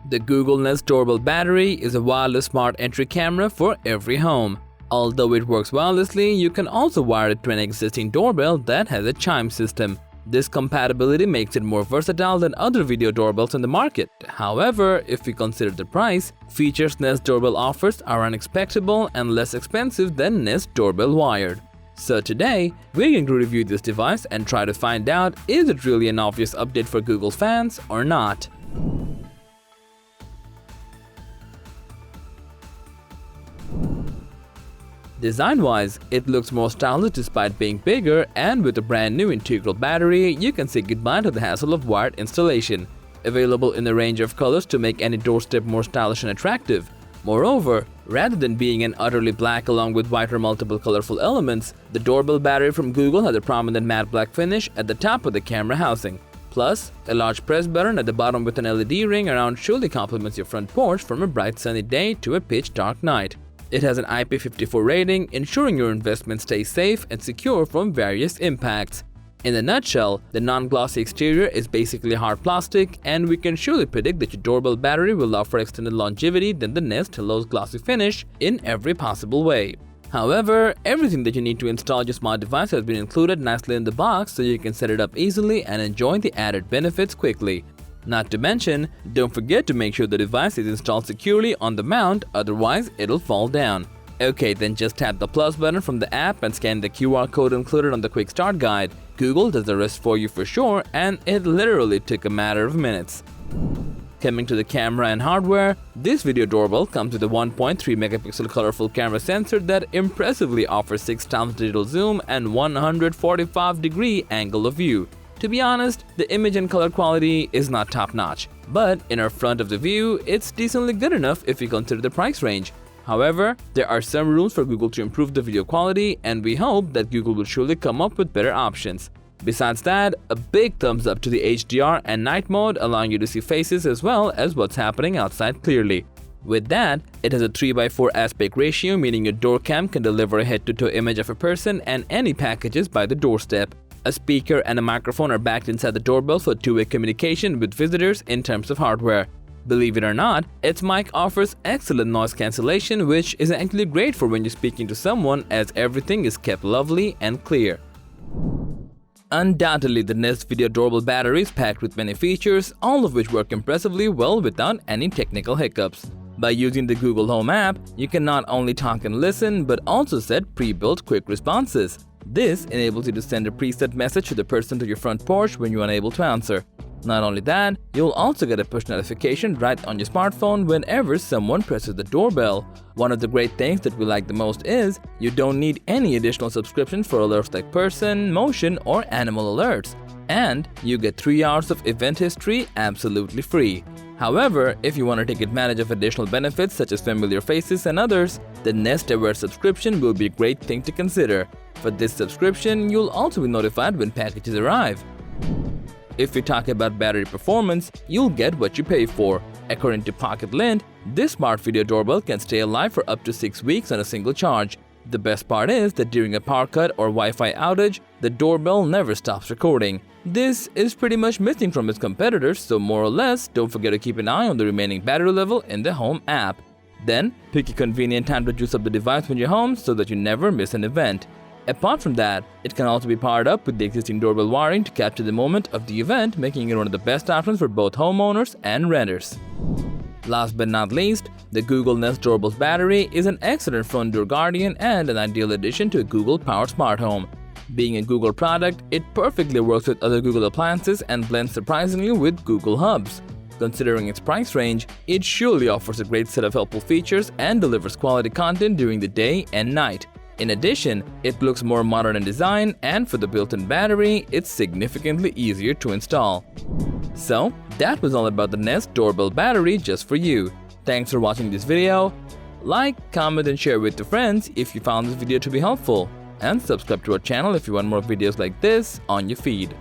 The Google Nest Doorbell Battery is a wireless smart entry camera for every home. Although it works wirelessly, you can also wire it to an existing doorbell that has a chime system. This compatibility makes it more versatile than other video doorbells in the market. However, if we consider the price, features Nest Doorbell offers are unexpected and less expensive than Nest Doorbell Wired. So today, we're going to review this device and try to find out, is it really an obvious update for Google fans or not? Design-wise, it looks more stylish despite being bigger, and with a brand new integral battery, you can say goodbye to the hassle of wired installation. Available in a range of colors to make any doorstep more stylish and attractive. Moreover, rather than being an utterly black along with white or multiple colorful elements, the doorbell battery from Google has a prominent matte black finish at the top of the camera housing. Plus, a large press button at the bottom with an LED ring around surely complements your front porch from a bright sunny day to a pitch dark night. It has an IP54 rating, ensuring your investment stays safe and secure from various impacts. In a nutshell, the non-glossy exterior is basically hard plastic, and we can surely predict that your doorbell battery will offer extended longevity than the Nest Hello's glossy finish in every possible way. However, everything that you need to install your smart device has been included nicely in the box, so you can set it up easily and enjoy the added benefits quickly. Not to mention, don't forget to make sure the device is installed securely on the mount, otherwise it'll fall down. Okay, then just tap the plus button from the app and scan the QR code included on the quick start guide. Google does the rest for you for sure, and it literally took a matter of minutes. Coming to the camera and hardware, this video doorbell comes with a 1.3 megapixel colorful camera sensor that impressively offers 6x digital zoom and 145-degree angle of view. To be honest, the image and color quality is not top-notch, but in our front of the view, it's decently good enough if you consider the price range. However, there are some room for Google to improve the video quality, and we hope that Google will surely come up with better options. Besides that, a big thumbs up to the HDR and night mode, allowing you to see faces as well as what's happening outside clearly. With that, it has a 3:4 aspect ratio, meaning your door cam can deliver a head-to-toe image of a person and any packages by the doorstep. A speaker and a microphone are backed inside the doorbell for two-way communication with visitors in terms of hardware. Believe it or not, its mic offers excellent noise cancellation, which is actually great for when you're speaking to someone, as everything is kept lovely and clear. Undoubtedly, the Nest Video Doorbell Battery is packed with many features, all of which work impressively well without any technical hiccups. By using the Google Home app, you can not only talk and listen, but also set pre-built quick responses. This enables you to send a preset message to the person to your front porch when you're unable to answer. Not only that, you'll also get a push notification right on your smartphone whenever someone presses the doorbell. One of the great things that we like the most is you don't need any additional subscription for alerts like person, motion, or animal alerts. And you get 3 hours of event history absolutely free. However, if you want to take advantage of additional benefits such as familiar faces and others, the Nest Aware subscription will be a great thing to consider. For this subscription, you'll also be notified when packages arrive. If we talk about battery performance, you'll get what you pay for. According to Pocket Lint, this smart video doorbell can stay alive for up to 6 weeks on a single charge. The best part is that during a power cut or Wi-Fi outage, the doorbell never stops recording. This is pretty much missing from its competitors, so more or less, don't forget to keep an eye on the remaining battery level in the Home app. Then, pick a convenient time to juice up the device when you're home so that you never miss an event. Apart from that, it can also be powered up with the existing doorbell wiring to capture the moment of the event, making it one of the best options for both homeowners and renters. Last but not least, the Google Nest Doorbell Battery is an excellent front door guardian and an ideal addition to a Google-powered smart home. Being a Google product, it perfectly works with other Google appliances and blends surprisingly with Google Hubs. Considering its price range, it surely offers a great set of helpful features and delivers quality content during the day and night. In addition, it looks more modern in design, and for the built-in battery, it's significantly easier to install. So, that was all about the Nest Doorbell Battery just for you. Thanks for watching this video. Like, comment and share with your friends if you found this video to be helpful. And subscribe to our channel if you want more videos like this on your feed.